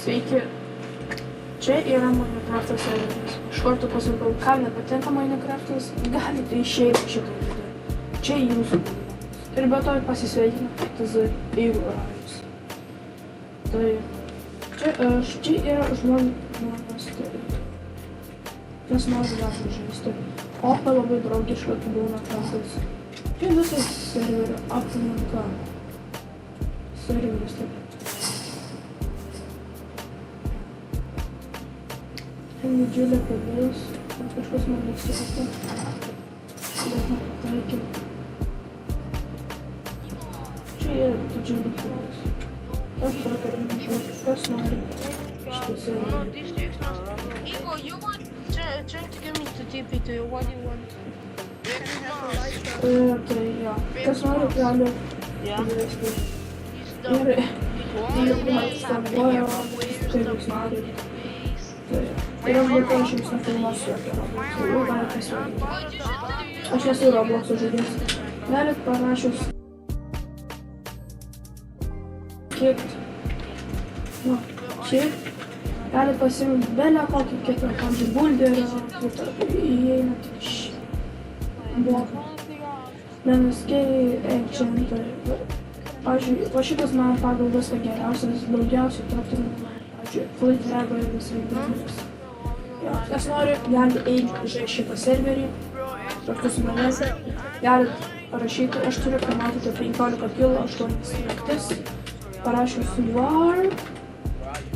Sveiki, čia yra Minecraft'o serveris. Iš karto pasakau, kam nepatinka Minecraft'as, galite išeiti šitą video. Čia jūsų gyvenimas. Ir be to pasisveikinu, TZ Rajus. Tai čia aš, čia yra žmonės, kas nori gali žaisti. Opa labai draugiška būna kartais. Čia visas serverio aplinka. Serveris taip. Ten didžiulė pilis, kažkas man nesikata. Bet nepataikė. Čia yra didžiulė pilis. Aš tokio žodžiu, kas nori šitą serverį. Igor, you want trying to get me to TP to you. What do you want? Tai jo. Kas nori gali įvesti. Ir startuoja, tai jūs nori. Ir aš būtų aš jums nefilmuosiu apie Roblox. Jau galite pasirinkti. Aš nesu Roblox'o žaidėjas. Galit parašius kikt. Nu, kikt. Galit pasirinkti belę kokį kitą, pavyzdžiui, bulderį, įeina tik bloką. Nenuskėjai, enchantą. Pavyzdžiui, va šitas man pagal viską geriausias, daugiausiai tokį, pavyzdžiui, Fleet Lego ir visai dalykas. Kas nori, gali eiti žaisti šitą serverį, kartu su manęs, galit parašyti, aš turiu, kai matote, 15 kilo, 8 naktis, parašius war.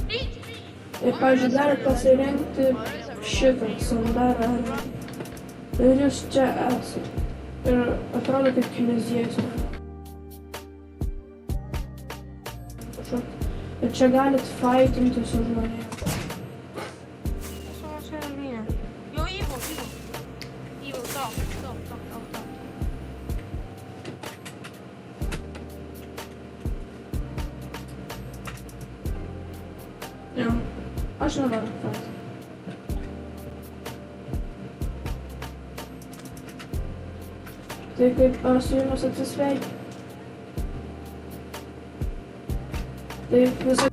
Ir, pavyzdžiui, galit pasirinkti šitą sandarą. Ir jūs čia esate. Ir atrodo kaip kiliziejus. Ir čia galit fightinti su žmonėmis. Yo, Ivo, stop. Jo, aš nenoriu fight. Tai kaip su jumis atsisveikinti. Taip visą